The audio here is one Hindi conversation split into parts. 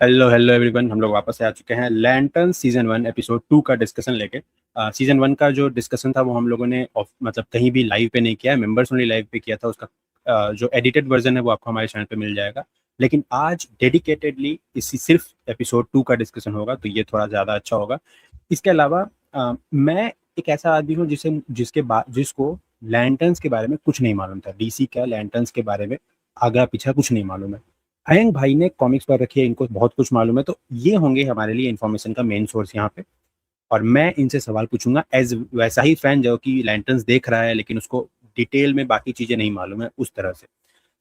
हेलो हेलो एवरीवन, हम लोग वापस से आ चुके हैं लैंटर्न सीजन 1 एपिसोड 2 का डिस्कशन लेके। सीजन 1 का जो डिस्कशन था वो हम लोगों ने मतलब कहीं भी लाइव पे नहीं किया है, मेंबर्स ओनली लाइव पे किया था। उसका जो एडिटेड वर्जन है वो आपको हमारे चैनल पे मिल जाएगा। लेकिन आज डेडिकेटेडली इसी सिर्फ एपिसोड 2 का डिस्कशन होगा, तो ये थोड़ा ज़्यादा अच्छा होगा। इसके अलावा मैं एक ऐसा आदमी हूँ जिसको लैंटर्न्स के बारे में कुछ नहीं मालूम था। डीसी का लैंटर्न्स के बारे में आगे पीछा कुछ नहीं मालूम है। अयंग भाई ने कॉमिक्स पर रखी है, इनको बहुत कुछ मालूम है, तो ये होंगे हमारे लिए इन्फॉर्मेशन का मेन सोर्स यहाँ पे। और मैं इनसे सवाल पूछूंगा एज वैसा ही फैन जो कि लैंटर्न्स देख रहा है लेकिन उसको डिटेल में बाकी चीजें नहीं मालूम है, उस तरह से।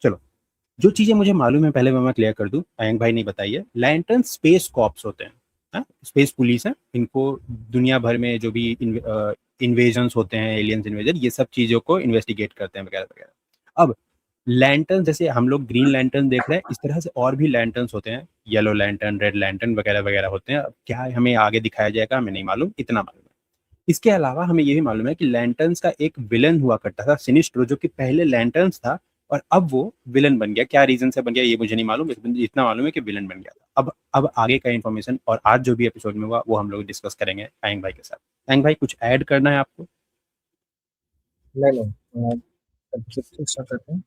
चलो, जो चीजें मुझे मालूम है पहले मैं क्लियर कर दूं। अयंग भाई ने बताइए, लैंटर्न स्पेस कॉप्स होते हैं, स्पेस पुलिस है। इनको दुनिया भर में जो भी इन्वेजन्स होते हैं, एलियंस इन्वेजन, ये सब चीजों को इन्वेस्टिगेट करते हैं वगैरह वगैरह। अब लैंटर्न, जैसे हम लोग ग्रीन लैंटर्न देख रहे हैं, इस तरह से और भी लैंटर्न्स होते हैं, येलो लैंटर्न, रेड लैंटर्न वगैरह वगैरह होते हैं। अब क्या हमें आगे दिखाया जाएगा हमें नहीं मालूम, इतना मालूम है। इसके अलावा हमें ये भी मालूम है कि लैंटर्न्स का एक विलन हुआ करता था, सिनिस्ट्रो, जो कि पहले लैंटर्न्स था और अब वो विलन बन गया। क्या रीजन से बन गया ये मुझे नहीं मालूम, इतना मालूम है कि विलन बन गया था। अब आगे का इन्फॉर्मेशन और आज जो भी एपिसोड में हुआ वो हम लोग डिस्कस करेंगे एंग भाई के साथ। एंग भाई, कुछ ऐड करना है आपको? नहीं नहीं। एपिसोड से स्टार्ट करते हैं।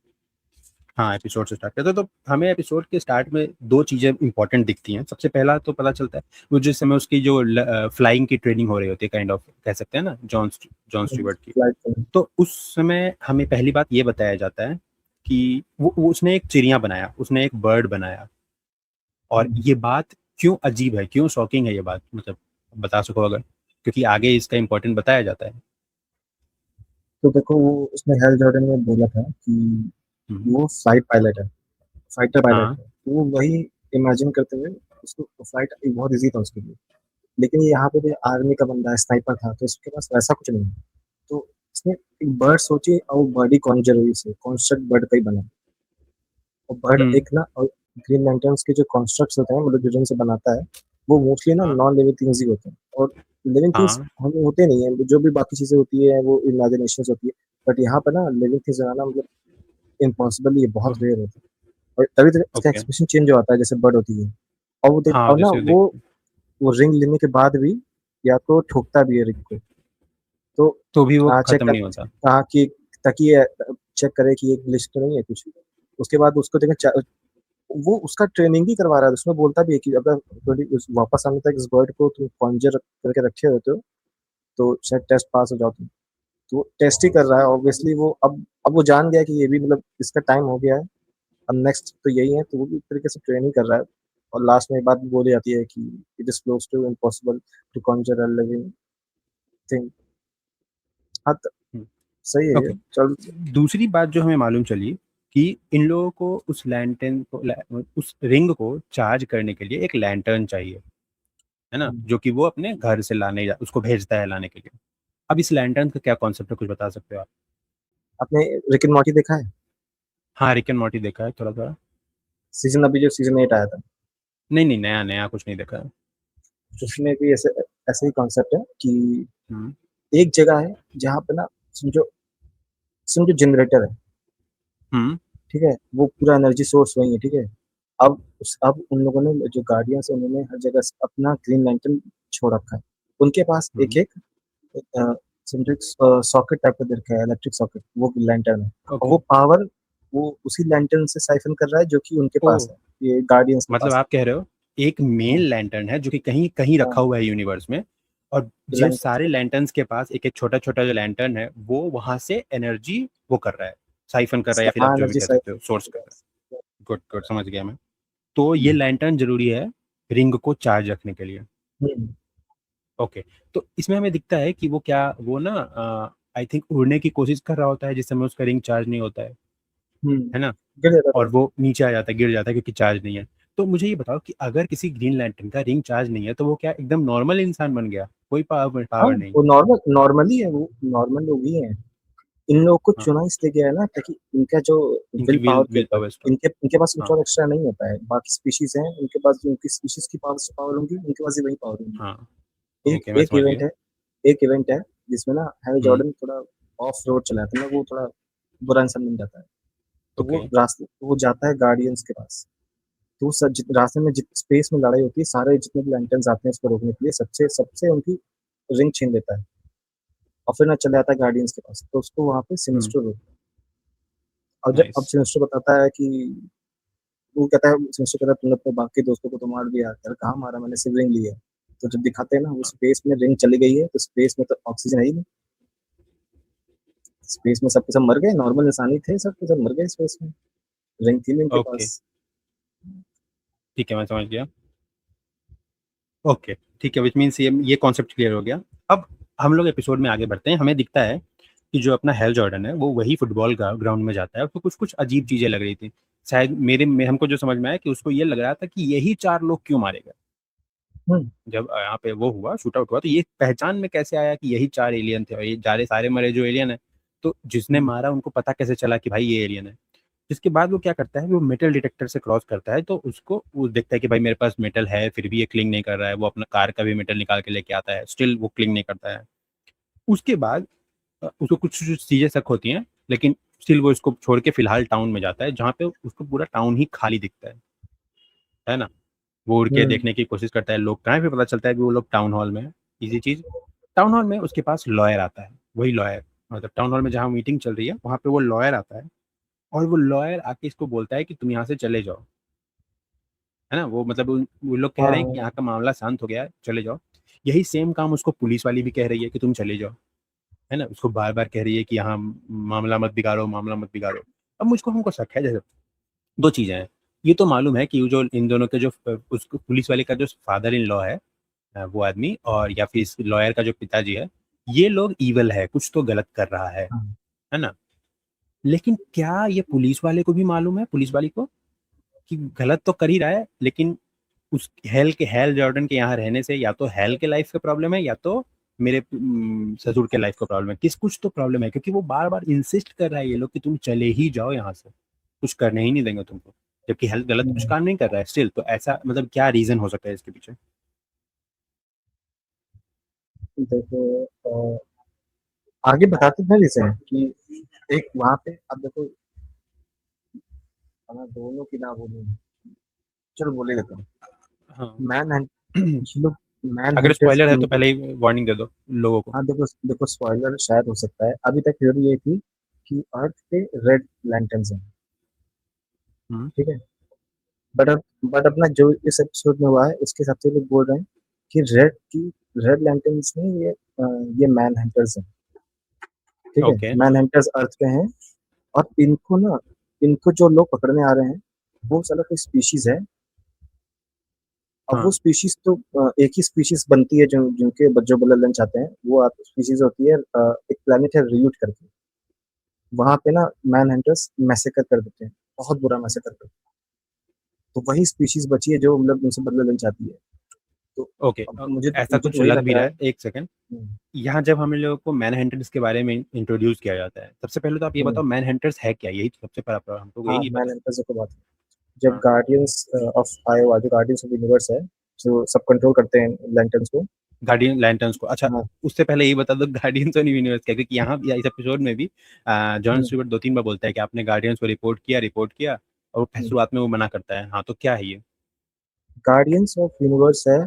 हाँ, एपिसोड से स्टार्ट करते हैं। तो हमें एपिसोड के स्टार्ट में दो चीजें इंपॉर्टेंट दिखती हैं। सबसे पहला तो पता चलता है वो जिस समय उसकी जो फ्लाइंग की ट्रेनिंग हो रही होती है, काइंड ऑफ कह सकते हैं ना, जॉन स्टीवर्ट की। फ्लाइट पे। तो उस समय हमें पहली बात ये बताया जाता है कि वो उसने एक चिड़िया बनाया, उसने एक बर्ड बनाया। और हम्म। ये बात क्यों अजीब है, क्यों शॉकिंग है ये बात, मतलब बता सको अगर, क्योंकि आगे इसका इंपॉर्टेंट बताया जाता है। तो देखो वो उसने हेल जॉर्डन में बोला था कि हम्म। वो फ्लाइट पायलट है, फाइटर पायलट हाँ। है। तो वो वही इमेजिन करते हुए उसको फ्लाइट बहुत इजी था उसके लिए। लेकिन ये यहाँ पे भी आर्मी का बंदा है, स्नाइपर था, तो इसके पास वैसा कुछ नहीं है। तो इसने एक बर्ड सोची और वो बर्ड ही कॉन्जर से कॉन्स्ट्रक्ट बर्ड का ही बना। और बर्ड हम्म। एक ना, और ग्रीन लैंटर्न्स के जो कॉन्स्ट्रक्ट्स होते हैं, मतलब जो जिनसे बनाता है, वो मोस्टली ना हाँ। नॉन लिविंग थिंग्स ही होते हैं। और लिविंग थिंग्स हाँ। हम होते नहीं है, जो भी बाकी चीजें होती है वो इमेजिनेशन होती है। बट यहाँ पर ना लिविंग थिंग्स बनाना मतलब इम्पॉसिबल, ये बहुत रेयर होता है। और तभी तो इसका ओके। एक्सप्रेशन चेंज हो आता है जैसे बर्ड होती है। और वो देख, हाँ, और ना जैसे वो रिंग लेने के बाद भी या तो ठोकता भी है रिंग को। तो तो भी वो चेक खत्म कर, नहीं होता। कहा कि ताकि ये चेक करे कि ये ग्लिच तो नहीं है कुछ। उसके बाद उसको देखा, वो उसका ट्रेनिंग ही करवा रहा है। उसमें बोलता भी है कि अगर वापस आने तक इस बर्ड को तुम कॉन्जर करके रखे होते हो तो शायद टेस्ट पास हो जाओ तुम। तो वो टेस्ट ही कर रहा है ऑब्वियसली। वो अब वो जान गया कि ये भी मतलब इसका टाइम हो गया है, अब नेक्स्ट तो यही है। तो वो भी एक तरीके से ट्रेनिंग कर रहा है। और लास्ट में एक बात भी बोली जाती है कि it is close to impossible to conjure a living thing. हाँ तो सही है ये। ओके। चल। दूसरी बात जो हमें मालूम चली कि इन लोगों को उस लैंटर्न को उस रिंग को चार्ज करने के लिए एक लैंटर्न चाहिए, है ना, जो कि वो अपने घर से उसको भेजता है लाने के लिए। अब इस लैंटर्न का क्या कॉन्सेप्ट है, कुछ बता सकते हो आप? आपने रिक एंड मॉर्टी देखा है? हाँ, रिक एंड मॉर्टी देखा है थोड़ा थोड़ा। सीजन अभी जो सीजन 8 आया था, नहीं नहीं, नया नया कुछ नहीं देखा है। उसमें भी ऐसे ऐसे ही कॉन्सेप्ट है कि हम्म। एक जगह है जहाँ पे ना, समझो समझो जनरेटर है, हम्म। ठीक है, वो पूरा एनर्जी सोर्स वही है, ठीक है। अब उन लोगों ने जो गार्डियंस है उन्होंने हर जगह से अपना ग्रीन लैंटर्न छोड़ रखा है। उनके पास एक हम्म। एक समझो सॉकेट टाइप का दे रखा है, इलेक्ट्रिक सॉकेट, वो लैंटर्न है। और ओके। वो पावर वो उसी लैंटर्न से साइफन कर रहा है जो कि उनके ओ, पास है, ये गार्डियंस के मतलब पास आप कह रहे हो एक मेन है। लैंटर्न है जो कि कहीं कहीं रखा हाँ, हुआ है यूनिवर्स में, और जो लैंटर्न सारे लैंटर्न्स के पास एक एक छोटा छोटा जो लैंटर्न है वो वहां से एनर्जी वो कर रहा है, साइफन कर रहा है, या फिर आप हाँ, जो भी एनर्जी कह सकते हो सोर्स कर रहा साइकिल। है। गुड गुड, समझ गया मैं। तो ये लैंटर्न जरूरी है रिंग को चार्ज रखने के लिए। हम्म। ओके। तो इसमें हमें दिखता है कि वो क्या, वो ना आई थिंक उड़ने की कोशिश कर रहा होता है जिस समय उसका रिंग चार्ज नहीं होता है ना, गिर जाता और था। वो नीचे आ जाता है, गिर जाता है क्योंकि चार्ज नहीं है। तो मुझे ये बताओ कि अगर किसी ग्रीन लैंटर्न का रिंग चार्ज नहीं है तो वो क्या एकदम नॉर्मल इंसान बन गया, कोई पावर हाँ, पावर नहीं? वो नॉर्मली है, वो नॉर्मल लोग ही हैं। इन लोगों को हाँ, चुना इसलिए गया है ना, ताकि इनका जो इनकी विल विल पावर के विल ऊपर, पावर स्ट्रॉन्ग। इनके पास कुछ हाँ। और एक्स्ट्रा नहीं होता है। बाकी स्पीशीज हैं, उनके पास जो उनकी स्पीशीज की पावर होंगी, उनके पास ही वही पावर होंगी। हाँ। एक ओके, मैं एक समझ इवेंट गया। है, एक इवेंट है जिसमें ना हैरी हम्म। जॉर्डन थोड़ा ऑफ रोड चला जाता है ना, वो थोड़ा बुरा इंसान बन जाता है। तो वो ओके। रास्ते वो जाता है गार्डियंस के पास। तो रास्ते में स्पेस में लड़ाई होती है, सारे जितने भी लैंटर्न्स आते हैं इसको रोकने के लिए, सबसे सबसे उनकी रिंग छीन लेता है और फिर ना चला जाता है गार्डियंस के पास, तो उसको वहाँ पे सिनिस्टर रोकता है। और जब अब नाइस। सिनिस्टर बताता है कि वो कहता है, सिनिस्टर कहता है तुमने अपने बाकी दोस्तों को तो मार दिया, यार कहाँ मारा, मैंने सिर्फ रिंग ली है। तो जब दिखाते हैं ना वो स्पेस में रिंग चली गई है, तो स्पेस में तो ऑक्सीजन है ही नहीं, स्पेस में सबके सब मर गए, नॉर्मल इंसान ही थे, सबके सब मर गए स्पेस में, रिंग थी नहीं उनके ओके, पास। ठीक है, मैं समझ गया। ओके, ठीक है, विच मीन्स ये कॉन्सेप्ट क्लियर हो गया। अब हम लोग एपिसोड में आगे बढ़ते हैं। हमें दिखता है कि जो अपना हेल जॉर्डन है वो वही फुटबॉल ग्राउंड में जाता है। उसको कुछ कुछ अजीब चीजें लग रही थी। शायद हमको जो समझ में आया कि उसको ये लग रहा था कि यही 4 लोग क्यों मारे गए। हम्म जब यहाँ पे वो हुआ, शूट आउट हुआ, तो ये पहचान में कैसे आया कि यही 4 एलियन थे और ये सारे मरे जो एलियन है। तो जिसने हम्म, मारा उनको पता कैसे चला कि भाई ये एलियन है। जिसके बाद वो क्या करता है, वो मेटल डिटेक्टर से क्रॉस करता है, तो उसको वो देखता है कि भाई मेरे पास मेटल है, फिर भी ये क्लिंग नहीं कर रहा है। वो अपना कार का भी मेटल निकाल के लेके आता है, स्टिल वो क्लिंग नहीं करता है। उसके बाद उसको कुछ चीजें शक होती हैं, लेकिन स्टिल वो इसको छोड़ के फिलहाल टाउन में जाता है, जहाँ पे उसको पूरा टाउन ही खाली दिखता है ना। वो उड़ के हम्म, देखने की कोशिश करता है, लोग कहाँ, फिर पता चलता है कि वो लोग टाउन हॉल में है। इजी चीज, टाउन हॉल में उसके पास लॉयर आता है। वही लॉयर, मतलब टाउन हॉल में जहाँ मीटिंग चल रही है वहाँ पे वो लॉयर आता है। और वो लॉयर आके इसको बोलता है कि तुम यहाँ से चले जाओ, है ना। वो मतलब वो लोग कह रहे हैं कि हाँ, यहाँ का मामला शांत हो गया है, चले जाओ। यही सेम काम उसको पुलिस वाली भी कह रही है कि तुम चले जाओ, है ना। उसको बार बार कह रही है कि यहाँ मामला मत बिगाड़ो, मामला मत बिगाड़ो। अब मुझको हमको शक है, जैसे दो चीजें हैं। ये तो मालूम है कि वो जो इन दोनों के जो उसको पुलिस वाले का जो फादर इन लॉ है, वो आदमी, और या फिर इस लॉयर का जो पिताजी है, ये लोग इवल है, कुछ तो गलत कर रहा हाँ, है ना। लेकिन क्या ये पुलिस वाले को भी मालूम है, पुलिस वाली को, कि गलत तो कर ही रहा है, लेकिन उस हेल जॉर्डन के यहाँ रहने से या तो हेल के लाइफ का प्रॉब्लम है, या तो मेरे ससुर के लाइफ का प्रॉब्लम है, कुछ तो प्रॉब्लम है, क्योंकि वो बार बार इंसिस्ट कर रहा है ये लोग कि तुम चले ही जाओ यहाँ से, कुछ करने ही नहीं देंगे तुमको, जबकि हेल्थ गलत कुछ हम्म। काम नहीं कर रहा है स्टिल। तो ऐसा मतलब क्या रीजन हो सकता है इसके पीछे। देखो, आगे बताते हैं जैसे कि एक वहां पे, अब देखो, हमें दोनों की ना बोलूं, चलो बोले देता हूँ। हाँ। मैन हंट, ये लोग मैन अगर हंटर्स स्पॉइलर है की, तो पहले ही वार्निंग दे दो लोगों को। हाँ देखो देखो, स्पॉइलर शायद हो सकता है, अभी तक थ्योरी ये थी कि अर्थ पे रेड लैंटर्न्स हैं, हम्म। ठीक है। बट अपना जो इस एपिसोड में हुआ है उसके हिसाब से लोग बोल रहे हैं कि रेड लैंटर्न्स नहीं, ये मैन हंटर्स हैं, ठीक है। ओके। मैन हंटर्स अर्थ पे हैं, और इनको जो लोग पकड़ने आ रहे हैं वो साला कोई स्पीशीज है। अब वो हाँ स्पीशीज तो एक ही स्पीशीज बनती है जो जिनके जो बल्ले चाहते हैं, वो स्पीशीज होती है, एक प्लेनेट है रियूट करके, वहां पे ना मैन हंटर्स मैसेकर कर देते हैं, बहुत बुरा मैसेकर करते हैं। तो वही स्पीशीज बची है जो मतलब उनसे बदला लेना चाहती है। तो ओके। अब मुझे ऐसा मुझे कुछ तो वही लग लग भी रहा रहा है। है, एक सेकंड। हम्म, यहाँ जब हम लोगों को मैन हंटर्स के बारे में इंट्रोड्यूस किया जाता है, सबसे पहले तो आप ये हम्म, बताओ मैन हंटर्स है क्या, यही तो सबसे पहला प्रॉब्लम, हमको यही हाँ, नहीं मैन पता। हंटर्स की बात है। जब हाँ। गार्डियंस ऑफ आयोवा, जो गार्डियंस ऑफ यूनिवर्स है, जो सब कंट्रोल करते हैं लैंटर्न्स को। गार्डियन लैंटर्न्स को, अच्छा। हाँ, उससे पहले यही बता दो गार्डियंस ऑफ यूनिवर्स क्या, क्योंकि यहाँ इस एपिसोड में भी जॉन हम्म, स्टीवर्ट 2-3 बार बोलता है कि आपने गार्डियंस को रिपोर्ट किया, और वो हम्म। शुरुआत में वो मना करता है। हाँ, तो क्या है ये। गार्डियंस ऑफ यूनिवर्स है,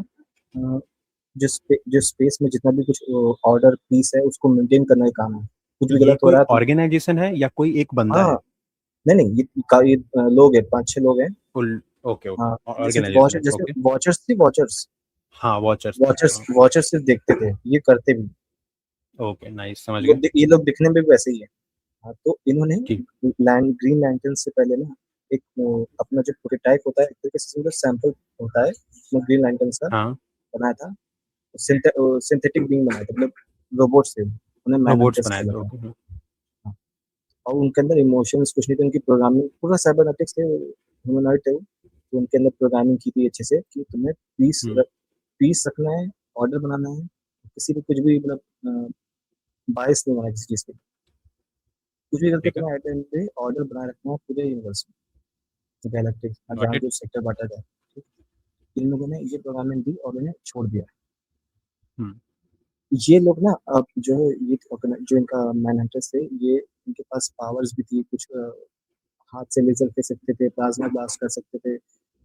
जो स्पेस में जितना भी कुछ ऑर्डर पीस है उसको मेंटेन करने का काम है। कुछ भी ये गलत हो कोई रहा है तो, ऑर्गेनाइजेशन है या कोई एक बंदा हाँ, है। नहीं नहीं, ये लोग हैं, 5-6 लोग हैं। फुल। ओके हाँ, ओके, जैसे ऑर्गेनाइजेशन वॉचर, है, जैसे ओके। वॉचर्स थी, वॉचर्स हाँ, वॉचर्स थे, वॉचर्स हाँ। वॉचर्स सिर्फ देखते थे, ये करते भी। ओके, नाइस, समझ गया। ये लोग दिखने में भी वैसे ही है। हाँ, तो इन्होंने ठीक। ग्रीन लैंटर्न से पहले ना एक अपना जो प्रोटोटाइप होता है, एक तरीके से सैंपल होता है, उसमें ग्रीन लैंटर्न का हाँ, बनाया था। सिंथेटिक बीइंग बनाया था, मतलब रोबोट्स थे, उन्हें मैन रोबोट्स हंटर्स बनाए थे, बोला था। ओके। हाँ, और उनके अंदर इमोशंस कुछ नहीं थे, उनकी प्रोग्रामिंग पूरा साइबरनेटिक्स थे, ह्यूमनॉइड थे। तो उनके अंदर प्रोग्रामिंग की थी अच्छे से कि तुम्हें हम्म। पीस रखना है, ऑर्डर बनाना है, किसी भी कुछ भी मतलब बायस नहीं होना है किसी चीज पे, कुछ भी करके ठीक है, तुम्हें एट एंड पे ऑर्डर बनाए रखना है पूरे यूनिवर्स में, गैलेक्टिक गॉट जहाँ इट। जो सेक्टर बांटा जाए। ठीक? इन लोगों ने ये प्रोग्रामिंग दी और उन्हें छोड़ दिया। हम्म। ये लोग ना, अब जो है ये जो इनका मैन हंटर्स थे, ये इनके पास पावर्स भी थी कुछ, हाथ से लेजर फेंक सकते थे, प्लाज्मा ब्लास्ट कर सकते थे,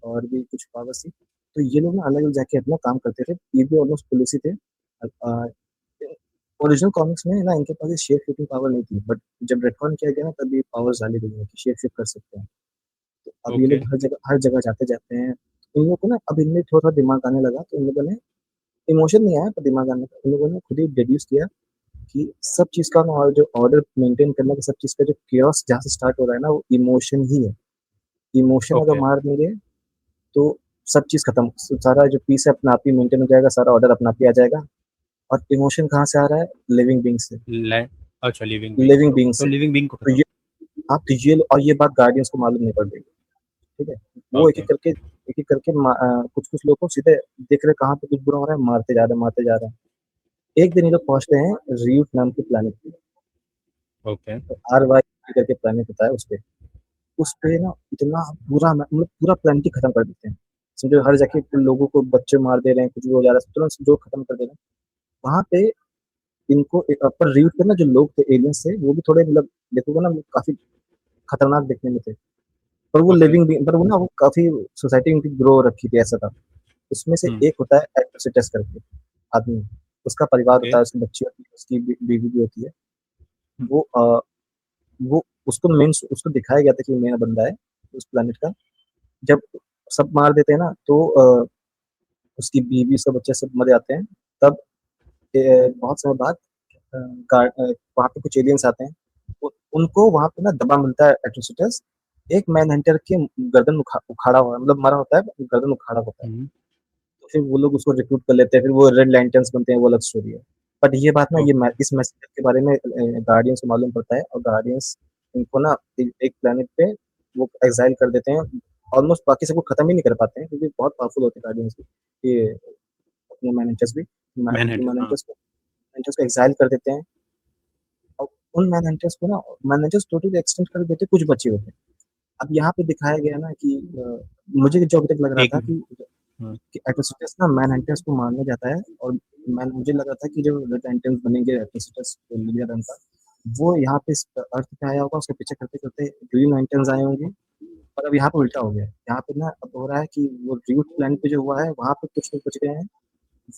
और भी कुछ पावर्स थी। तो ये लोग ना अलग-अलग जाके अपना काम करते थे। ये भी ऑलमोस्ट पुलिस ही थे। ओरिजिनल कॉमिक्स में ना इनके पास ये शेप शिफ्टिंग पावर नहीं थी, बट जब रेटकॉन किया गया ना तब ये पावर्स डाली गई है कि शेप शिफ्ट कर सकते हैं। तो अब ये ओके। लोग हर जगह जाते-जाते हैं। इन लोगों को ना अब इनमें थोड़ा-थोड़ा दिमाग आने लगा, तो इन लोगों ने इमोशन नहीं आया पर दिमाग आने लगा। इन लोगों ने खुद ही डिड्यूस किया कि सब चीज़ का ना और जो ऑर्डर मेंटेन करने का सब चीज़ का जो chaos जहाँ से स्टार्ट हो रहा है ना वो इमोशन ही है। इमोशन अगर ओके। मार देंगे तो सब चीज़ खत्म। सारा जो पीस है अपना आप ही मेंटेन हो जाएगा, सारा ऑर्डर अपना आप ही आ जाएगा। और इमोशन कहाँ से आ रहा है? लिविंग बीइंग से। लैंड। अच्छा, लिविंग बीइंग लिविंग से, बीइंग ओके, तो से। लिविंग बीइंग को तो खत्म। ये हाँ, तो ये और ये बात गार्डियंस को मालूम नहीं पड़ रही, ठीक है? वो ओके। एक-एक करके कुछ-कुछ लोग को सीधे देख रहे हैं कहाँ पे कुछ बुरा हो रहा है, मारते जा रहे हैं। एक दिन ये लोग पहुँचते हैं रियूट नाम के प्लैनेट पे। ओके। तो आरवाई करके प्लैनेट होता है उसपे। उसपे ना इतना बुरा मतलब पूरा प्लैनेट ही खत्म कर देते हैं। समझो हर जगह लोगों को बच्चे मार दे रहे हैं, कुछ भी हो जा रहा है, तुरंत जो खत्म कर दे रहे हैं। वहाँ पे इनको पर रियूट पे ना जो लोग थे एलियंस थे, वो भी थोड़े मतलब देखोगे ना काफ़ी खतरनाक दिखने में थे। पर वो ओके। लिविंग बीइंग पर वो ना वो काफ़ी सोसाइटी उनकी ग्रो रखी थी ऐसा था। उसमें से हम्म। एक होता है एट्रोसिटस करके आदमी, उसका परिवार ओके। होता है, उसकी बच्ची होती है, उसकी बीवी भी होती है। हम्म। वो वो उसको दिखाया गया था कि मेन बंदा है उस प्लेनेट का। जब सब मार देते हैं ना तो उसकी बीवी, उसका बच्चा सब मर जाते हैं। तब बहुत समय बाद वहाँ पे कुछ एलियंस आते हैं। उनको वहाँ पे ना दबा मिलता है एट्रोसिटस। एक मैन हंटर के गर्दन उखाड़ा हुआ है, मतलब मरा होता है, गर्दन उखाड़ा होता है। हम्म। तो फिर वो लोग उसको रिक्रूट कर लेते हैं, फिर वो रेड लैंटर्न्स बनते हैं, वो अलग स्टोरी है। बट ये बात ना ओके। इस मैसेज के बारे में गार्डियंस को मालूम पड़ता है और गार्डियंस इनको ना एक प्लेनेट पे वो एक्साइल कर देते हैं। ऑलमोस्ट बाकी सबको खत्म ही नहीं कर पाते हैं क्योंकि बहुत पावरफुल होते हैं गार्डियंस भी, ये अपने मैनेजर्स भी। मैन हंटर, हाँ। मैनेजर्स को एक्साइल कर देते हैं और उन मैनेजर्स को ना मैनेजर्स टोटली एक्सटेंड कर देते हैं, कुछ बचे होते हैं। अब यहाँ पे दिखाया गया ना कि मुझे जो अभी तक लग रहा एक। था हाँ। कि एट्रोसिटस ना मैनहंटर्स को मारने जाता है और मैं मुझे लगा था कि जो रेड लैंटर्न्स बनेंगे एट्रोसिटस लीलिया रंग का, वो यहाँ पे इस अर्थ पे आया होगा, उसके पीछे करते-करते ग्रीन लैंटर्न्स आए होंगे। और अब यहाँ पे उल्टा हो गया है। यहाँ पे ना अब हो रहा है कि वो ड्यूट प्लैनेट पे जो हुआ है, वहाँ पे कुछ लोग बच गए हैं,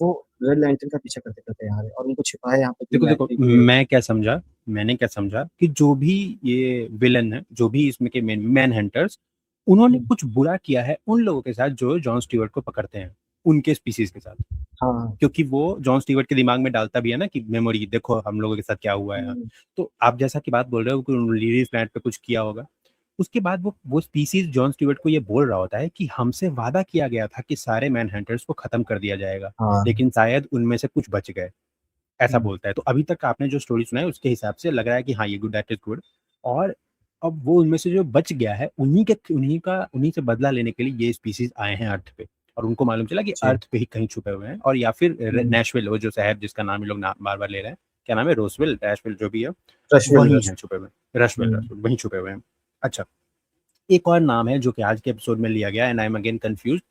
वो रेड लैंटर्न का पीछा करते-करते यहाँ आ रहे हैं और उनको छिपा है यहाँ पे कि देखो मैं देखो, एक ये मैं क्या समझा, मैंने क्या समझा कि जो भी ये विलन है, जो भी इसमें के मेन मैन हंटर्स, उन्होंने हुँ, कुछ बुरा किया है उन लोगों के साथ जो जॉन स्टीवर्ट को पकड़ते हैं, उनके स्पीसीज के साथ। हाँ, हाँ। क्योंकि वो जॉन स्टीवर्ट के दिमाग में डालता भी है ना कि मेमोरी देखो हम लोगों के साथ क्या हुआ है यहाँ। हुँ, तो आप जैसा कि बात बोल रहे हो कि लिलीज प्लैनेट पे कुछ किया होगा। उसके बाद वो स्पीसीज जॉन स्टीवर्ट को ये बोल रहा होता है कि हमसे वादा किया गया था कि सारे मैन हंटर्स को खत्म कर दिया जाएगा, हाँ। लेकिन शायद उनमें से कुछ बच गए, ऐसा हुँ, बोलता है। तो अभी तक आपने जो स्टोरी सुना है उसके हिसाब से लग रहा है कि हाँ, ये गुड, दैट इज गुड। और अब वो उनमें से जो बच गया है उन्हीं से बदला लेने के लिए ये स्पीसीज आए हैं अर्थ पे। और उनको मालूम चला कि जी। अर्थ पे ही कहीं छुपे हुए हैं, और या फिर हुँ, नेशविल, वो जो शहर जिसका नाम ये लोग बार बार ले रहे हैं, क्या नाम है, रोसविल, डैशविल, जो भी है, रशविल वही रश है छुपे हुए, रशविल, हुँ। रशविल वहीं छुपे हुए हैं। अच्छा, एक और नाम है जो कि आज के एपिसोड में लिया गया, and I am again confuse.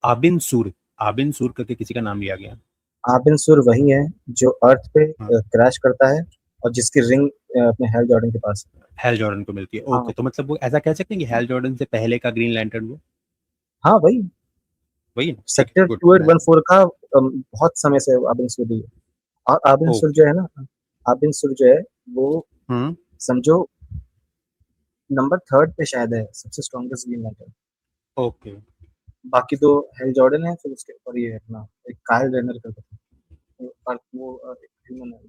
Abin Sur, Abin सूर करके किसी का नाम लिया गया। आबिन सुर वही है जो अर्थ पे हाँ, क्रैश करता है और जिसकी रिंग अपने हेल जॉर्डन के पास है। हेल जॉर्डन को मिलती है, हाँ, ओके। तो मतलब वो ऐसा कह सकते हैं कि हेल जॉर्डन से पहले का ग्रीन लैंटर्न वो हाँ वही वही है, ठीक है, सेक्टर गुड। 2814 का बहुत समय से आबिन सुर ही है। और आबिन सुर ओके। जो है ना, आबिन सुर जो है वो हम्म। समझो नंबर 3 पे शायद है सबसे स्ट्रॉन्गेस्ट ग्रीन लैंटर्न। ओके। बाकी 2 हेल जॉर्डन है, फिर उसके ऊपर ये है अपना एक काइल रेनर करके था। वो ह्यूमन है।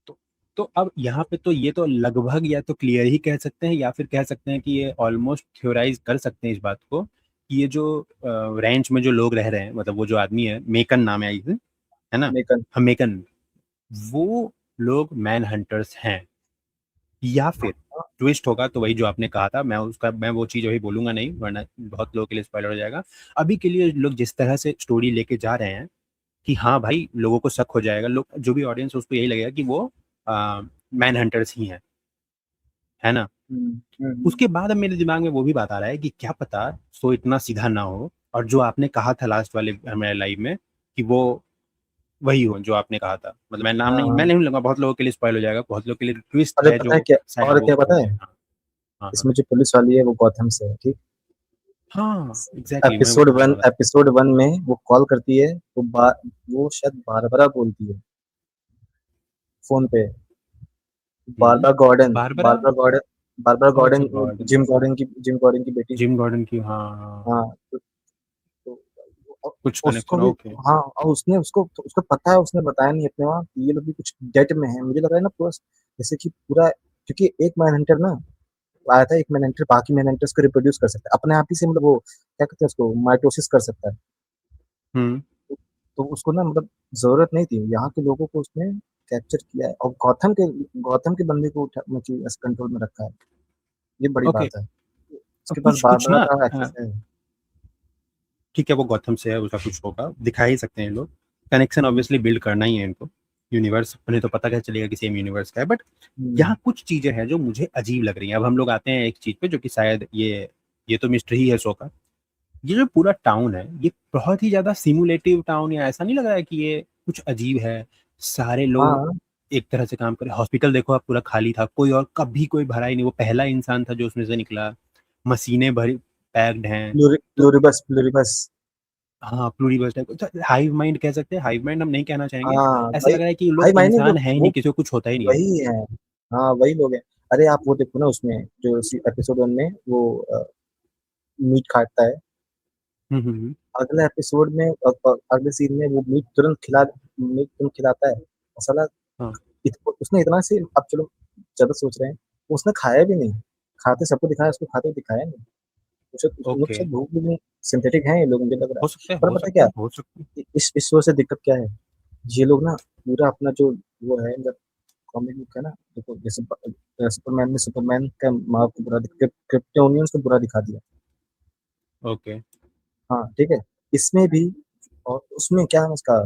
तो तो अब यहाँ पे तो ये तो लगभग या तो क्लियर ही कह सकते हैं, या फिर कह सकते हैं कि ये ऑलमोस्ट थ्योराइज कर सकते हैं इस बात को कि ये जो रेंच में जो लोग रह रहे हैं, मतलब वो जो आदमी है, मेकन नाम है, है ना, मेकन। हम मेकन, वो लोग मैन हंटर्स हैं। या फिर ट्विस्ट होगा तो वही जो आपने कहा था, मैं वो चीज़ अभी बोलूंगा नहीं, वरना बहुत लोगों के लिए स्पॉइलर हो जाएगा। अभी के लिए लोग जिस तरह से स्टोरी लेके जा रहे हैं कि हाँ भाई, लोगों को शक हो जाएगा, लोग जो भी ऑडियंस है उसको यही लगेगा कि वो मैन हंटर्स ही हैं, है ना। हुँ, हुँ, हुँ। उसके बाद अब मेरे दिमाग में वो भी बात आ रहा है कि क्या पता सो इतना सीधा ना हो, और जो आपने कहा था लास्ट वाले हमारे लाइव में कि वो वही हो जो आपने कहा था, मतलब हाँ, मैं हाँ। नहीं लूंगा, बहुत लोगों के लिए स्पॉइल हो जाएगा, बहुत लोगों के लिए ट्विस्ट अरे है पता है जो क्या शायद और वो क्या पता हो है? जाए। हाँ। हाँ। हाँ। इसमें जो पुलिस वाली है वो गॉथम से है, ठीक? हाँ एग्जैक्टली, मैं वो पूछ रहा था। एपिसोड वन में वो कॉल करती है, वो शायद बारबरा बोलती है फोन पे। Barbara Gordon, Barbara, Barbara Gordon, Barbara ओ अच्छा गॉर्डन, गॉर्डन, जिम गॉर्डन की बेटी। जिम गॉर्डन की, हाँ हाँ, हाँ, तो कुछ उसको कनेक्शन, भी, ओके। हाँ, और उसने उसको उसको पता है, उसने बताया नहीं अपने वहाँ कि ये लोग भी कुछ डेट में है। मुझे लग रहा है ना पूरा, जैसे कि पूरा, क्योंकि एक मैन हंटर ना आया था, एक मैन हंटर बाकी मैन हंटर्स को रिप्रोड्यूस कर सकता है अपने आप ही से, मतलब वो क्या कहते हैं उसको, माइटोसिस कर सकता है। हम्म। तो उसको ना मतलब जरूरत नहीं थी, यहाँ के लोगों को उसने कैप्चर किया है और गौतम के बंदे को उठा मतलब कंट्रोल में रखा है। ये बड़ी ओके, बात है। अब उसके पास कुछ कुछ बारबरा ना, का एक्सेस है। ठीक है वो गौतम से है, उसका कुछ होगा, दिखा ही सकते हैं लोग, कनेक्शन हम्म, ऑब्वियसली बिल्ड करना ही है इनको, यूनिवर्स उन्हें तो पता कैसे चलेगा कि सेम यूनिवर्स का है। बट हम्म, यहाँ कुछ चीजें हैं जो मुझे अजीब लग रही हैं। अब हम लोग आते हैं एक चीज पे जो कि शायद ये तो मिस्ट्री ही है शो का। ये जो पूरा टाउन है, ये बहुत ही ज्यादा सिमुलेटिव टाउन, या ऐसा नहीं लग रहा है कि ये कुछ अजीब है? सारे लोग हाँ, एक तरह से काम करे, हॉस्पिटल देखो आप पूरा खाली था, कोई और कभी कोई भरा ही नहीं, वो पहला इंसान था जो उसमें से निकला, मशीनें भरी पैक्ड हैं। तो प्लूरिबस, प्लूरिबस। हाँ प्लूरीबस टाइप, हाइव माइंड कह सकते हैं, हाइव माइंड हम नहीं कहना चाहेंगे। हाँ ऐसा भाई, लग रहा है कि ये लोग भाई मायने इंसान है ही वो नहीं, किसी को कुछ होता ही नहीं है। वही है। हाँ, वही लोग हैं। अरे आप वो देखो ना, उसमें जो एपिसोड वन में वो मीट काटता है, हम्म। अगले एपिसोड में अगले सीन में वो मीट तुरंत खिलाता है, और साला हाँ उसने इतना से, अब चलो ज्यादा सोच रहे हैं, उसने खाया भी नहीं, खाते सबको दिखाया, उसको खाते दिखाया नहीं। उसे उन लोग ओके, से भूख भी नहीं, सिंथेटिक है ये लोग, मुझे लग रहा हो है। सकता है, पर हो पता सकता क्या, है, हो सकता है। इस शो से दिक्कत क्या है, ये लोग ना पूरा अपना जो वो है, मतलब कॉमिक बुक है ना, देखो जैसे सुपरमैन में सुपरमैन का माँ को बुरा, क्रिप्टोनियंस को बुरा दिखा दिया। ओके, हाँ ठीक है, इसमें भी, और उसमें क्या है उसका,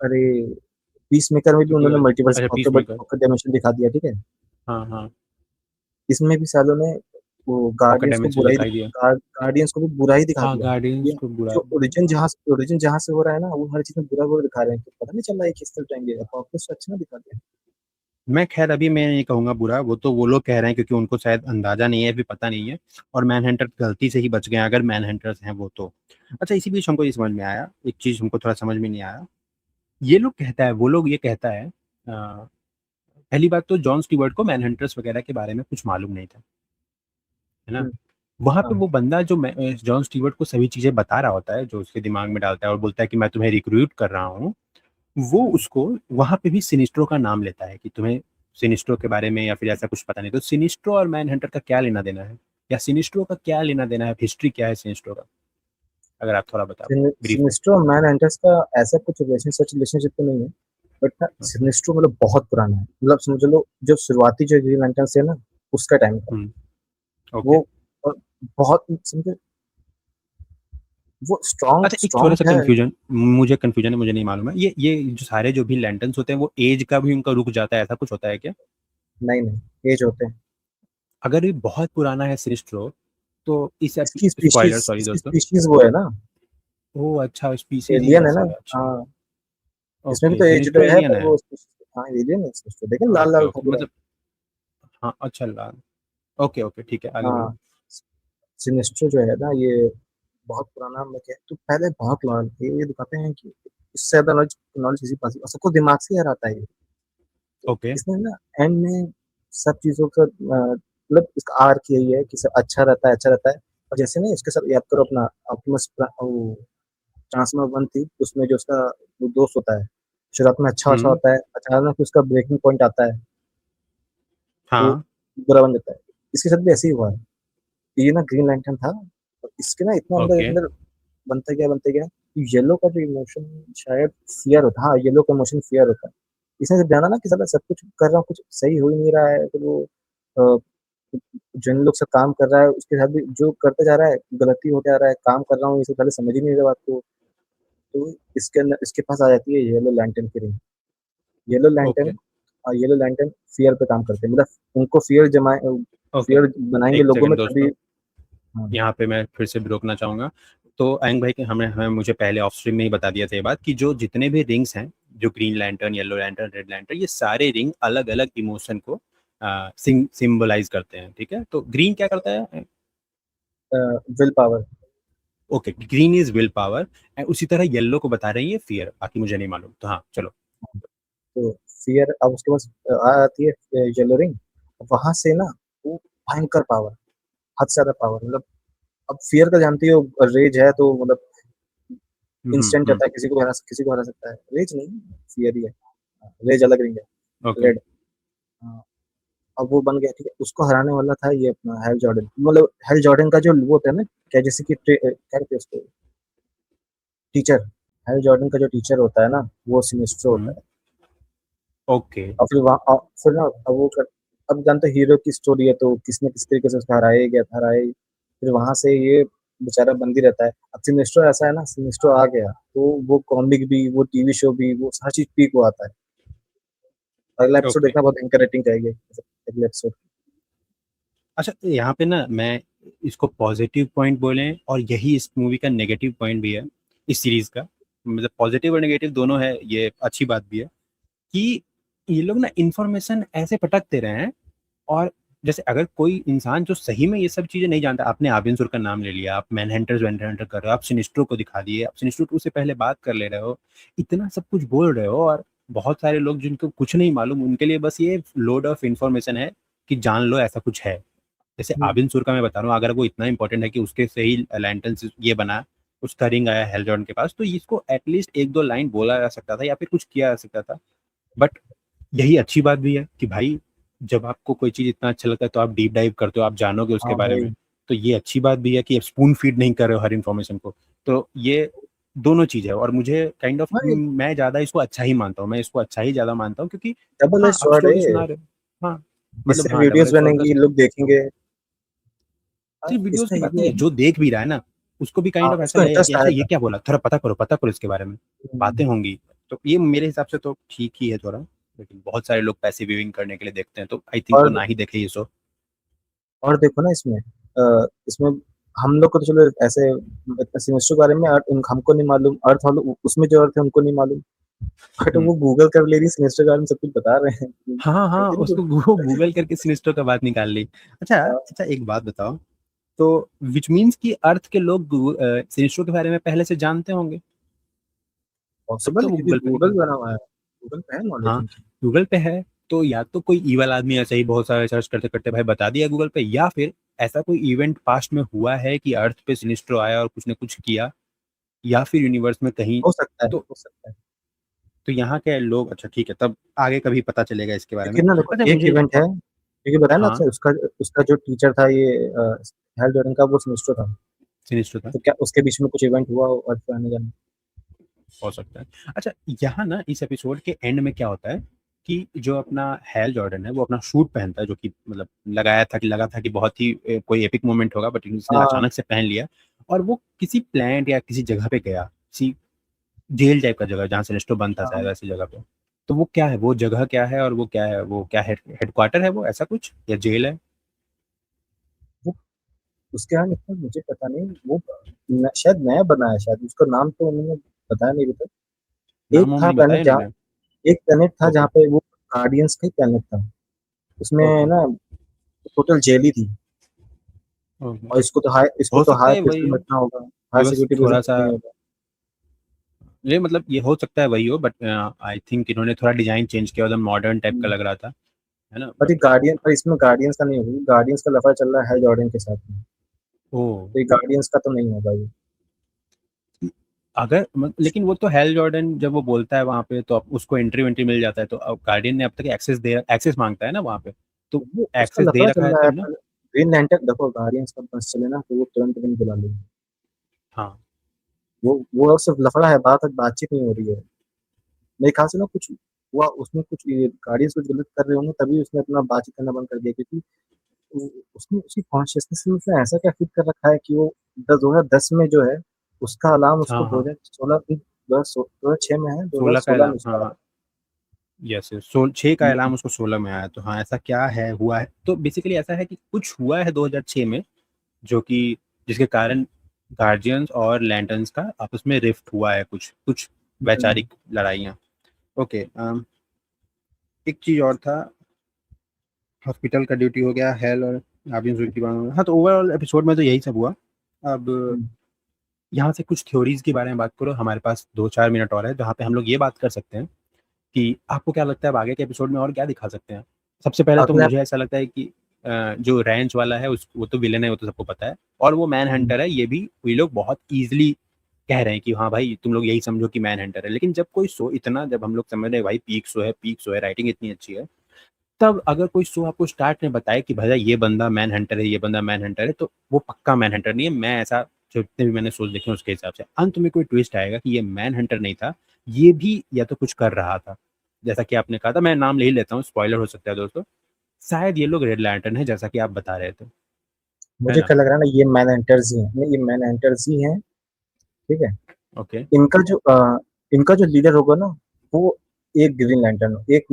अरे पीस मेकर में भी क्योंकि उन्होंने मल्टीवर्स अच्छा पीस मेकर, पॉकेट डायमेंशन दिखा दिया, ठीक है। हाँ हाँ, इसमें भी सालों ने वो पॉकेट डायमेंशन दिखाई दिया। गार्डियंस को भी बुरा ही दिखा हाँ दिया। गार्डियंस ये को बुरा, जो ओरिजिन जहाँ से हो रहा है ना, वो हर चीज में बुरा बुरा दिखा रहे हैं, तो पता नहीं चल रहा है किस तरफ जाएंगे, अपोकलिप्स अच्छा ना दिखा दिया। मैं खैर अभी मैं नहीं कहूंगा बुरा, वो तो वो लोग कह रहे हैं क्योंकि उनको शायद अंदाजा नहीं है, फिर पता नहीं है, और मैन हंटर गलती से ही बच गए हैं, अगर मैन हंटर्स हैं वो तो। अच्छा इसी बीच हमको ये समझ में आया, एक चीज हमको थोड़ा समझ में नहीं आया, ये लोग कहता है, वो लोग ये कहता है, पहली बात तो जॉन स्टीवर्ट को मैनहंटर्स वगैरह के बारे में कुछ मालूम नहीं था, है ना। हम्म, वहां पे हाँ, वो बंदा जो जॉन स्टीवर्ट को सभी चीजें बता रहा होता है, जो उसके दिमाग में डालता है और बोलता है कि मैं तुम्हें रिक्रूट कर रहा हूँ, वो उसको वहां पे भी सिनिस्ट्रो का नाम लेता है कि तुम्हें सिनिस्ट्रो के बारे में या फिर ऐसा कुछ पता नहीं। तो सिनिस्ट्रो और मैन हंटर का क्या लेना देना है, या सिनिस्ट्रो का क्या लेना देना है, हिस्ट्री क्या है सिनिस्ट्रो का, अगर आप थोड़ा बता पाए ब्रीफ में। सिनेस्ट्रो और मैन हंटर्स का ऐसा कुछ रिलेशनशिप तो नहीं है, बट ना सिनेस्ट्रो मतलब बहुत पुराना है, मतलब समझ लो जो शुरुआती जो ग्रीन लैंटर्न्स है ना, उसका टाइम का हम्म, ओके। वो, और बहुत समझे, वो स्ट्रॉन्ग अच्छा एक थोड़ा सा स्ट्रॉन्ग है। कंफ्यूजन, मुझे कंफ्यूजन है, मुझे नहीं मालूम है, ये जो सारे जो भी लैंटर्न्स होते हैं वो एज का भी उनका रुक जाता है, ऐसा कुछ होता है क्या? नहीं नहीं, एज होते हैं। अगर ये बहुत पुराना है सिनिस्ट्रो, तो इस इसकी स्पॉइलर स्पीशीज सॉरी इसकी दोस्तों। स्पीशीज वो है ना, ओह अच्छा, स्पीसीज ही एलियन है ना। ऐसा है, अच्छा। हाँ, इसमें भी ओके तो एज सिनिस्ट्रो है, एलियन पर है। वो हाँ एलियन है सिनेस्ट्रो, देखिए लाल ओके लाल था ओके, पूरा। मतलब हाँ अच्छा लाल, ओके ओके ठीक है, आगे बढ़ो। हाँ, सिनेस्ट्रो जो है ना, ये बहुत पुराना, मतलब क्या है, तो पहले बहुत लॉयल थे, ये दिखाते हैं कि इससे ज्यादा नॉलेज नॉलेज किसी के पास नहीं, और सबको दिमाग से याद आता है ये। तो ओके। इसमें ना एंड में सब चीजों का मतलब इसका आर्क यही है कि सब अच्छा रहता है, अच्छा रहता है। और जैसे नहीं उसके साथ याद करो अपना ऑप्टिमस, ट्रांसफॉर्मर वन थी, उसमें जो उसका वो दोस्त होता है, शुरुआत में अच्छा अच्छा हम्म। होता है, अचानक उसका ब्रेकिंग पॉइंट आता है, वो हाँ बुरा बन जाता है। इसके साथ भी ऐसे ही हुआ है। ये ना ग्रीन लैंटर्न था, और इसके ना इतना अंदर ओके। अंदर बनता गया, येलो का जो इमोशन शायद फियर होता है, हाँ येलो का इमोशन फियर होता है। इसने जब जाना ना कि साला सब कुछ कर रहा हूँ, कुछ सही हो ही नहीं रहा है, तो वो अ, जिन लोग से काम कर रहा है उसके साथ भी जो करते जा रहा है, गलती होते जा रहा है, काम कर रहा हूँ, ये सब पहले समझ ही नहीं रहा बात को। तो इसके अंदर इसके पास आ जाती है येलो लैंटर्न की रिंग। येलो लैंटर्न, ओके और येलो लैंटर्न फियर पे काम करते हैं, मतलब उनको फियर जमाए, ओके, फियर बनाएंगे एक लोगों में सेकंड तभी। दोस्तों, हाँ, यहाँ पे मैं फिर से रोकना चाहूंगा। तो आयंग भाई के हमें हमें मुझे पहले ऑफ स्ट्रीम में ही बता दिया था ये बात, कि जो जितने भी रिंग्स हैं, जो green lantern, yellow lantern, red lantern, ये सारे रिंग अलग अलग इमोशन को सिंबलाइज करते हैं, ठीक है। तो ग्रीन क्या करता है? Will power. Okay, green is will power and उसी तरह येलो को बता रही है फियर, बाकी मुझे नहीं मालूम, तो हाँ चलो। तो फियर, अब उसके पास आ आती है येलो रिंग, वहां से ना वो भयंकर पावर, हद से ज्यादा पावर, मतलब अब फियर का जानती हो, रेज है तो मतलब इंस्टेंट हम्म। करता है, किसी को हरा सकता है, रेज नहीं, फियर ही है, रेज अलग रिंग है, ओके। रेड। अब वो बन गया, ठीक है, उसको हराने वाला था ये अपना हेल जॉर्डन, मतलब हेल जॉर्डन का जो वो होता है ना, क्या जैसे कि क्या कहते हैं उसको, टीचर, हेल जॉर्डन का जो टीचर होता है ना, वो सिनेस्ट्रो होता हम्म। है। ओके। और फिर वहाँ फिर ना अब वो अब जानते हीरो की स्टोरी है, तो किसने किस तरीके से उसको हराया गया था, हराए, फिर वहां से ये बेचारा बंदी रहता है। अब सिनेस्ट्रो ऐसा है ना, सिनेस्ट्रो आ गया तो वो कॉमिक भी, वो टीवी शो भी, वो हर चीज पीक को आता है। अगला एपिसोड ओके। देखना, बहुत भयंकर रेटिंग जाएगी अगले एपिसोड। अच्छा, यहाँ पे ना मैं इसको पॉजिटिव पॉइंट बोलें और यही इस मूवी का नेगेटिव पॉइंट भी है, इस सीरीज का, मतलब पॉजिटिव और नेगेटिव दोनों है, ये अच्छी बात भी है कि ये लोग ना इंफॉर्मेशन ऐसे पटकते रहे हैं। और जैसे अगर कोई इंसान जो सही में ये सब चीजें नहीं जानता, आपने आबिन का नाम ले लिया, आप मैनहंटर कर रहे हो, आप सिनिस्ट्रो को दिखा दिए, आप सिनिस्ट्रो 2 से पहले बात कर ले रहे हो, इतना सब कुछ बोल रहे हो, और बहुत सारे लोग जिनको कुछ नहीं मालूम उनके लिए बस ये लोड ऑफ इंफॉर्मेशन है कि जान लो ऐसा कुछ है। जैसे हम्म, आबिन सुर का मैं बता रहा हूँ, अगर वो इतना इंपॉर्टेंट है कि उसके से ही लैंटन ये बना, उसका रिंग आया हेलजॉर्न के पास, तो इसको एटलीस्ट एक दो लाइन बोला जा सकता था या फिर कुछ किया जा सकता था। बट यही अच्छी बात भी है कि भाई जब आपको कोई चीज इतना अच्छा लगता है तो आप डीप डाइव करते हो, आप जानोगे उसके हाँ बारे भाई। में। तो ये अच्छी बात भी है कि आप स्पून फीड नहीं कर रहे हो हर इन्फॉर्मेशन को। तो ये दोनों चीज है, और मुझे काइंड ऑफ भाई मैं ज्यादा इसको अच्छा ही मानता हूँ, मैं इसको अच्छा ही ज्यादा मानता हूँ, क्योंकि डबल एज हाँ आप स्वॉर्ड स्टोरी है, सुना रहे हो। हाँ मतलब इससे हाँ, डबल वीडियोस एज स्वॉर्ड का बनेंगी, लोग देखेंगे। हाँ, सिर्फ वीडियोस इसका की बात नहीं ये है, है, जो देख भी रहा है ना उसको भी काइंड हाँ ऑफ ऐसा उसको लगेगा कि इंटरेस्ट अच्छा ये आएगा। क्या बोला, थोड़ा पता करो इसके बारे में, बातें हम्म, होंगी। तो ये मेरे हिसाब से तो ठीक ही है थोड़ा, लेकिन बहुत सारे लोग पैसे व्यूइंग करने के लिए देखते हैं, तो आई थिंक वो और ना ही देखे ये शो। और देखो ना इसमें, इसमें हम लोग को तो चलो ऐसे इतना सेमेस्टर के बारे में हमको नहीं मालूम, अर्थ वालों उसमें जो अर्थ है उनको नहीं मालूम, बट हम्म। वो गूगल कर ले रही सेमेस्टर के बारे में सब कुछ बता रहे हैं। हाँ हाँ, कहते नहीं उसको गूगल करके सिनिस्टर का बात निकाल ली। अच्छा अच्छा, एक बात बताओ, तो विच मीन्स कि अर्थ के लोग सिनिस्टर के बारे में पहले से जानते होंगे, तब पॉसिबल तो है वो क्योंकि गूगल पे गूगल निकाल। बना हुआ है, गूगल पे है नॉलेज हाँ, उनकी। गूगल पे है, तो या तो कोई ईवल आदमी ऐसे ही बहुत सारे सर्च करते करते भाई बता दिया गूगल पे, या फिर ऐसा कोई इवेंट पास्ट में हुआ है कि अर्थ पे सिनिस्टर आया और कुछ ने कुछ किया, या फिर यूनिवर्स में कहीं। हो सकता है, तो हो सकता है। तो यहाँ के लोग, अच्छा ठीक है, तब आगे कभी पता चलेगा इसके बारे में। लेकिन ना देखो, अच्छा एक मुझे इवेंट है, क्योंकि बताया ना हाँ, आपसे, उसका उसका जो टीचर था ये हेल जॉर्डन का, वो सेमेस्टर था, सिनिस्टर था, तो क्या उसके बीच में कुछ इवेंट हुआ हो अर्थ पे आने जाने। हो सकता है। अच्छा, यहाँ ना इस एपिसोड के एंड में क्या होता है कि जो अपना हैल जॉर्डन है वो अपना सूट पहनता है, जो कि मतलब लगा था कि बहुत ही कोई एपिक मोमेंट होगा, बट इसने हाँ अचानक से पहन लिया। और वो किसी प्लांट या किसी जगह पे गया, किसी जेल टाइप का जगह जहाँ सेनेस्टो बंद था शायद, हाँ, ऐसी जगह पे। तो वो क्या है, वो जगह क्या है, और वो क्या है, वो क्या हेडक्वार्टर है वो, ऐसा कुछ, या जेल है? वो उसके यहाँ निकला मुझे पता नहीं, वो शायद नया बना है, शायद उसका नाम तो उन्होंने बताया नहीं अभी तक। एक नाम वाम था नहीं प्लेनेट बताया जहाँ, इन्होंने। एक प्लेनेट था जहाँ ओके। पे वो गार्डियंस का ही प्लेनेट था, उसमें ओके। ना टोटल जेल ही थी। ओके। और इसको हो तो सकता हाई है वही प्रिजन हो, रखना होगा, हाई ये बस सिक्योरिटी प्रिजन थोड़ा सा, नहीं होगा। ये मतलब ये हो सकता है वही हो, बट आई थिंक इन्होंने थोड़ा डिजाइन चेंज किया, एकदम मॉडर्न टाइप का लग रहा था, है ना, पर ये बट गार्डियन, पर इसमें गार्डियंस का नहीं होगा, गार्डियंस का लफड़ा चल रहा है जॉर्डन के साथ में, ओ, तो ये गार्डियंस का तो नहीं होगा ये। अगर लेकिन वो तो हेल जॉर्डन जब वो बोलता है वहां पे तो उसको एंट्री वेंट्री मिल जाता है, तो अब गार्डियन ने अब तक एक्सेस मांगता है ना वहां पे, तो वो उसका एक्सेस दे लफड़ा रखा चल है रहा है, तब ना। पर ग्रीन लैंटर्न देखो, गार्डियंस का बस चले ना तो वो तुरंत तुरंत बुला लेंगे। हाँ। वो सिर्फ लफड़ा है, बातचीत नहीं हो रही है मेरे ख्याल से ना, कुछ हुआ उसमें, कुछ गार्डियंस कुछ गलत कर रहे होंगे तभी उसने अपना बातचीत करना बंद कर दिया, क्योंकि उसने उसकी कॉन्शियसनेस में उसने ऐसा क्या फिट कर रखा है कि वो 2010 में जो है उसका अलार्म उसको हाँ हाँ, 2016 2006 में है, 16 का 2016 में अलार्म, उसका हाँ आया। हाँ। यस, 6 का हम्म, अलार्म उसको 16 में आया, तो हाँ ऐसा क्या है हुआ है, तो बेसिकली ऐसा है कि कुछ हुआ है 2006 में, जो कि जिसके कारण गार्जियंस और लैंटर्न्स का आपस में रिफ्ट हुआ है, कुछ कुछ हम्म, वैचारिक लड़ाइयाँ। ओके, एक चीज और था, हॉस्पिटल का ड्यूटी हो गया, हेल और आबिन की बात हो गया। हाँ, तो ओवरऑल एपिसोड में तो यही सब हुआ। अब हम्म, यहाँ से कुछ थ्योरीज के बारे में बात करो, हमारे पास 2-4 मिनट और है जहाँ पे हम लोग ये बात कर सकते हैं कि आपको क्या लगता है अब आगे के एपिसोड में और क्या दिखा सकते हैं। सबसे पहले तो अगला। मुझे ऐसा लगता है कि जो रैंच वाला है उस वो तो विलन है, वो तो सबको पता है, और वो मैन हम्म, हंटर है ये भी ये लोग बहुत ईजिली कह रहे हैं कि हाँ भाई तुम लोग यही समझो कि मैन हंटर है। लेकिन जब कोई शो इतना, जब हम लोग समझ रहे हैं भाई पीक शो है, राइटिंग इतनी अच्छी है, तब अगर कोई शो आपको स्टार्ट में बताए कि भैया ये बंदा मैन हंटर है, ये बंदा मैन हंटर है, तो वो पक्का मैन हंटर नहीं है। मैं ऐसा, जितने भी मैंने शोज देखे हैं उसके हिसाब से अंत में कोई ट्विस्ट आएगा कि ये मैन हंटर नहीं था, ये भी या तो कुछ कर रहा था, जैसा कि आपने कहा था, मैं नाम ले ही लेता हूँ, स्पॉइलर हो सकता है दोस्तों, शायद ये लोग रेड लैंटर्न है जैसा कि आप बता रहे थे, है मुझे ना। क्या लग रहा है ना, ये मैन हंटर्स ही हैं, नहीं ये मैन हंटर्स ही हैं। ठीक है। ओके। इनका जो इनका जो लीडर होगा ना, वो एक ग्रीन लैंटर्न, एक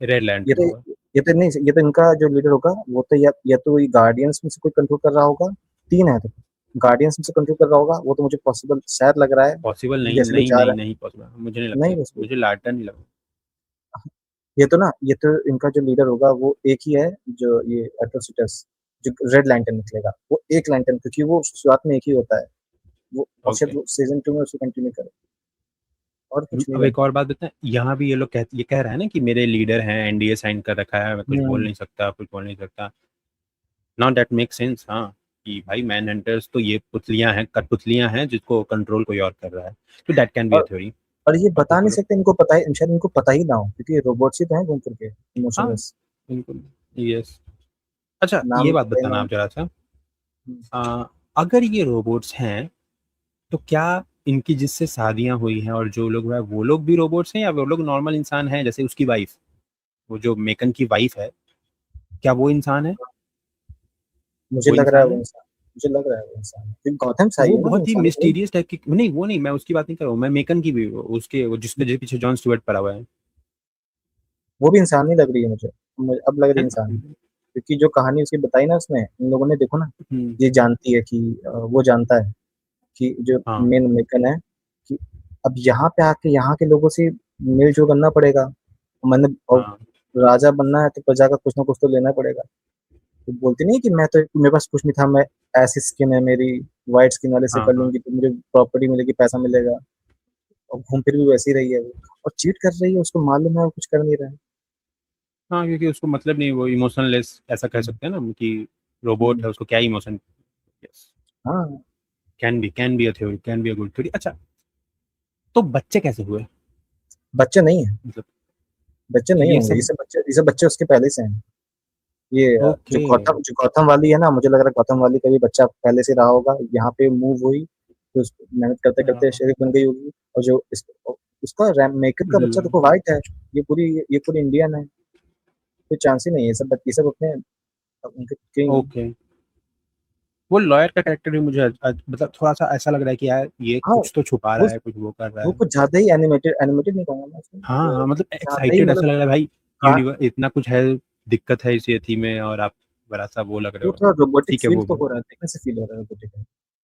रेड ये लैंटर्न तो होगा। ये तो नहीं, ये तो इनका जो लीडर होगा वो तो या तो ये गार्डियंस में से कोई कंट्रोल कर रहा होगा। तीन है तो गार्डियंस में से कंट्रोल कर रहा होगा, वो तो मुझे पॉसिबल शायद लग रहा है। पॉसिबल नहीं, जैसे भी नहीं चाह नहीं रहा नहीं पॉसिबल, मुझे नहीं है, लगता, नहीं उसको, मुझे लैंटर्न ही लगता। ये तो इनका जो लीडर होगा वो एक ही है, जो ये एट्रोसिटस, जो रेड लैंटर्न निकलेगा वो एक लैंटर्न, क्योंकि वो शुरुआत में एक ही होता है वो, और शायद ओके। वो सीजन 2 में उसको कंटिन्यू करे, और कुछ नहीं अब एक बनता। और बात बताएं, यहाँ भी ये कह रहा है ना कि मेरे लीडर हैं, एनडीए साइन कर रखा है, मैं कुछ बोल हम्म, नहीं सकता, कुछ बोल नहीं सकता। नॉट दैट मेक सेंस, हाँ, कि भाई मैन हंटर्स तो ये पुतलियां हैं, कठपुतलियां हैं जिसको कंट्रोल कोई और कर रहा है, तो दैट कैन बी अ और थ्योरी। और ये अब बता कुछ नहीं बोलो। सकते, इनको पता है शायद, इनको पता ही ना हो, क्योंकि ये रोबोट्स ही तो हैं घूम फिर के, हाँ, इमोशनलेस। बिल्कुल, यस। अच्छा नाम ये भी बात पता ही बताना ना हो। आप जरा सा, हम्म, आ, अगर ये रोबोट्स हैं तो क्या इनकी जिससे शादियां हुई हैं और जो लोग हैं वो लोग भी रोबोट्स हैं, या वो लोग नॉर्मल इंसान हैं, जैसे उसकी वाइफ, वो जो मेकन की वाइफ है, क्या वो इंसान है, मुझे वो लग रहा है इंसान वो है। इंसान, मुझे लग रहा है वो इंसान है, क्योंकि गौतम सा ही वो है ना, वो बहुत ही इंसान थोड़ी ना। मिस्टीरियस टाइप की, नहीं वो नहीं, मैं उसकी बात नहीं कर रहा हूँ, मैं मेकन की भी, उसके वो जिसके पीछे जॉन स्टुअर्ट पड़ा हुआ है वो भी इंसान नहीं लग रही है मुझे, अब लग रही है है ना? इंसान, क्योंकि जो कहानी उसकी बताई ना उसने, इन लोगों ने देखो ना, हम्म, ये जानती है कि वो जानता है कि जो हाँ मेन मेकन है, कि अब यहाँ पे आके यहाँ के लोगों से मेल जोल करना पड़ेगा, मतलब और हाँ राजा बनना है तो प्रजा का कुछ ना कुछ तो लेना पड़ेगा। तो बोलती नहीं कि मैं तो, मेरे पास कुछ नहीं था, मैं ऐसी स्किन है मेरी, वाइट स्किन वाले से हाँ कर हाँ लूंगी तो मुझे प्रॉपर्टी मिलेगी, पैसा मिलेगा। और घूम फिर भी वैसी रही है वो, और चीट कर रही है, उसको मालूम है वो कुछ कर नहीं रहा है। हाँ, क्योंकि उसको मतलब नहीं, वो इमोशनलेस ऐसा कह हम्म, सकते हैं ना कि रोबोट हम्म, है, उसको क्या इमोशन। यस, हाँ। Can be a theory, can be a good theory. अच्छा, तो बच्चे कैसे हुए, बच्चे नहीं है, मतलब बच्चे तो नहीं ये होंगे, सब। ये सब बच्चे उसके पहले से हैं। ये ओके। जो गौतम वाली है ना, मुझे लग रहा है गौतम वाली का भी बच्चा पहले से रहा होगा, यहाँ पे मूव हुई तो मेहनत करते करते शरीर बन गई होगी। और जो उसका रैम मेकर का बच्चा देखो वाइट है, ये पूरी इंडियन है, कोई चांस ही नहीं है, ये सब अपने उनके किंग है। ओके, वो लॉयर का कैरेक्टर भी मुझे मतलब थोड़ा सा ऐसा लग रहा है कि यार ये हाँ, कुछ तो छुपा वो रहा है, कुछ वो कर रहा वो है। कुछ ज्यादा ही एनिमेटेड एनिमेटेड नहीं कहूंगा मैं उसको, हाँ हाँ, मतलब ज्यादा ही एक्साइटेड मतलब ऐसा लग रहा है भाई, का, यूनिवर्स इतना कुछ है, दिक्कत है इस यथी में, और आप बड़ा सा वो लग रहे वो हो। थोड़ा रोबोटिक ठीक है, फील वो तो भी हो रहा है, देखने से फील हो रहा है रोबोटिक।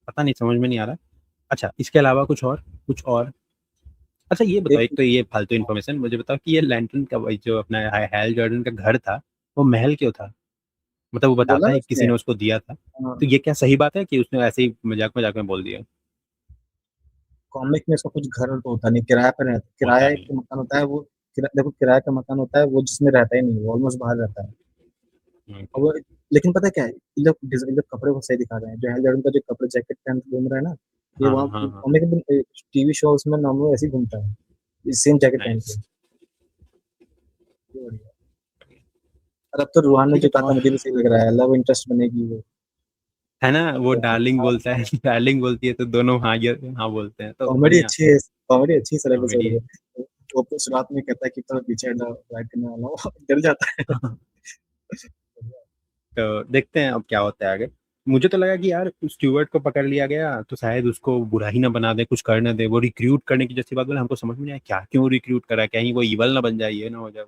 पता नहीं, समझ में नहीं आ रहा। अच्छा, इसके अलावा कुछ और। अच्छा ये बताओ, एक एक तो ये फालतू इन्फॉर्मेशन मुझे बताओ कि ये लैंटर्न का वही जो अपना हैल जॉर्डन का घर था, वो महल क्यों था, मतलब वो बोला बताता ना है किसी उसने, ने उसको दिया था, हाँ, तो ये क्या सही बात है कि उसने ऐसे ही मजाक मजाक में बोल दिया। कॉमिक में उसका कुछ घर तो होता नहीं, किराया पर रहता, किराया होता एक नहीं। मकान होता है वो, देखो किराया का मकान होता है वो, जिसमें रहता ही नहीं, वो ऑलमोस्ट बाहर रहता है। और ओके। वो, लेकिन पता है क्या है, ये लोग कपड़े को सही दिखा रहे हैं, जो हेल जॉर्डन का जो कपड़े जैकेट पहन के घूम रहा है ना, ये हाँ वहाँ हाँ हाँ, कॉमिक में, टीवी शोज में नॉर्मल ऐसे ही घूमता है, सेम जैकेट पहन के। नाइस। ये बढ़िया है। और अब तो रूहान ने ठीक है, जो कहा तो था मुझे भी सही लग रहा है, लव इंटरेस्ट बनेगी वो। है ना, अब वो डार्लिंग बोलता है डार्लिंग बोलती है तो दोनों हाँ हाँ बोलते हैं, तो कॉमेडी बढ़िया। अच्छी है, कॉमेडी अच्छी है सारे एपिसोड कॉमेडी में। वो तो शुरुआत में कहता है कि तो पीछे हटो, राइट करने वाला वो डर जाता है। है। तो देखते हैं अब क्या होता है आगे। मुझे तो लगा कि यार स्टूअर्ट को पकड़ लिया गया तो शायद उसको बुरा ही ना बना दे, कुछ कर ना दे, वो रिक्रूट करने की जैसी बात बोले, हमको समझ में नहीं आया क्या क्यों रिक्रूट करा, कहीं वो इवल ना बन जाए, ये ना हो जाए।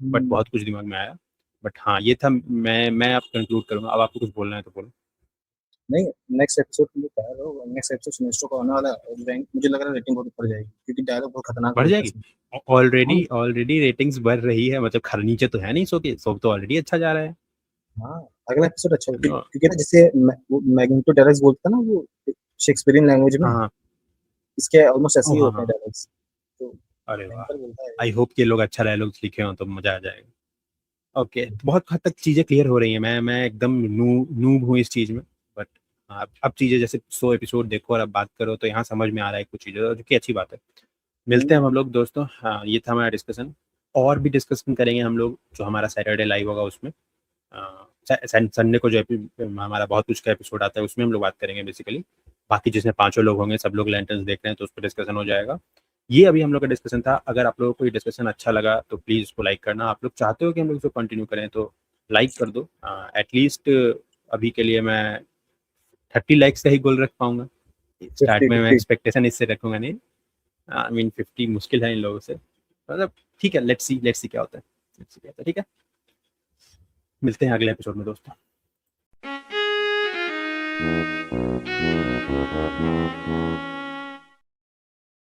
बट हम्म, बहुत कुछ दिमाग में आया। बट हाँ ये था, मैं अब कंक्लूड करूंगा, अब आपको कुछ बोलना है तो बोलो। नहीं, नेक्स्ट एपिसोड के लिए तैयार हो, नेक्स्ट एपिसोड सिनेस्टो का आने वाला है, और मुझे लग रहा है रेटिंग बहुत ऊपर जाएगी, क्योंकि डायलॉग बहुत खतरनाक बढ़ बोलता है जाएगी। इसमें। ऑलरेडी हाँ, ऑलरेडी रेटिंग्स बढ़ रही है, मतलब खर नीचे तो है नहीं, सो के सो तो ऑलरेडी अच्छा जा रहा है। हाँ, अगला एपिसोड अच्छा होगा क्योंकि ना जैसे मैग्नेटो डायलॉग्स बोलता है ना वो शेक्सपियरियन लैंग्वेज में, हाँ इसके ऑलमोस्ट ऐसे ही हाँ होते हैं हाँ। डायलॉग्स। तो अरे वाह, भयंकर बोलता है। आई होप कि ये लोग अच्छा डायलॉग्स लिखे हो तो मजा आ जाएगा। ओके, बहुत हद तक चीज़ें क्लियर हो रही हैं। मैं एकदम नूब हूँ इस चीज़ में, बट अब चीज़ें जैसे 100 एपिसोड देखो और अब बात करो तो यहाँ समझ में आ रहा है कुछ चीज़ें, जो कि अच्छी बात है। मिलते हैं हम लोग दोस्तों। हाँ, ये था हमारा डिस्कशन। और भी डिस्कशन करेंगे हम लोग जो हमारा सैटरडे लाइव होगा उसमें। संडे को जो हमारा बहुत कुछ का एपिसोड आता है उसमें हम लोग बात करेंगे बेसिकली। बाकी जिसमें पांचों लोग होंगे, सब लोग लैंटर्न्स देख रहे हैं तो उस पर डिस्कशन हो जाएगा। ये अभी हम लोग का डिस्कशन था। अगर आप लोगों को ये डिस्कशन अच्छा लगा तो प्लीज़ उसको लाइक करना। आप लोग चाहते हो कि हम लोग इसको कंटिन्यू करें तो लाइक कर दो। एटलीस्ट अभी के लिए मैं 30 लाइक्स का ही गोल रख पाऊंगा। स्टार्ट 50 में मैं 50 एक्सपेक्टेशन इससे रखूंगा नहीं। आई मीन 50 मुश्किल है इन लोगों से, मतलब ठीक है, लेट्स सी क्या होता है। लेट्स सी क्या होता है, ठीक है। मिलते हैं अगले एपिसोड में दोस्तों।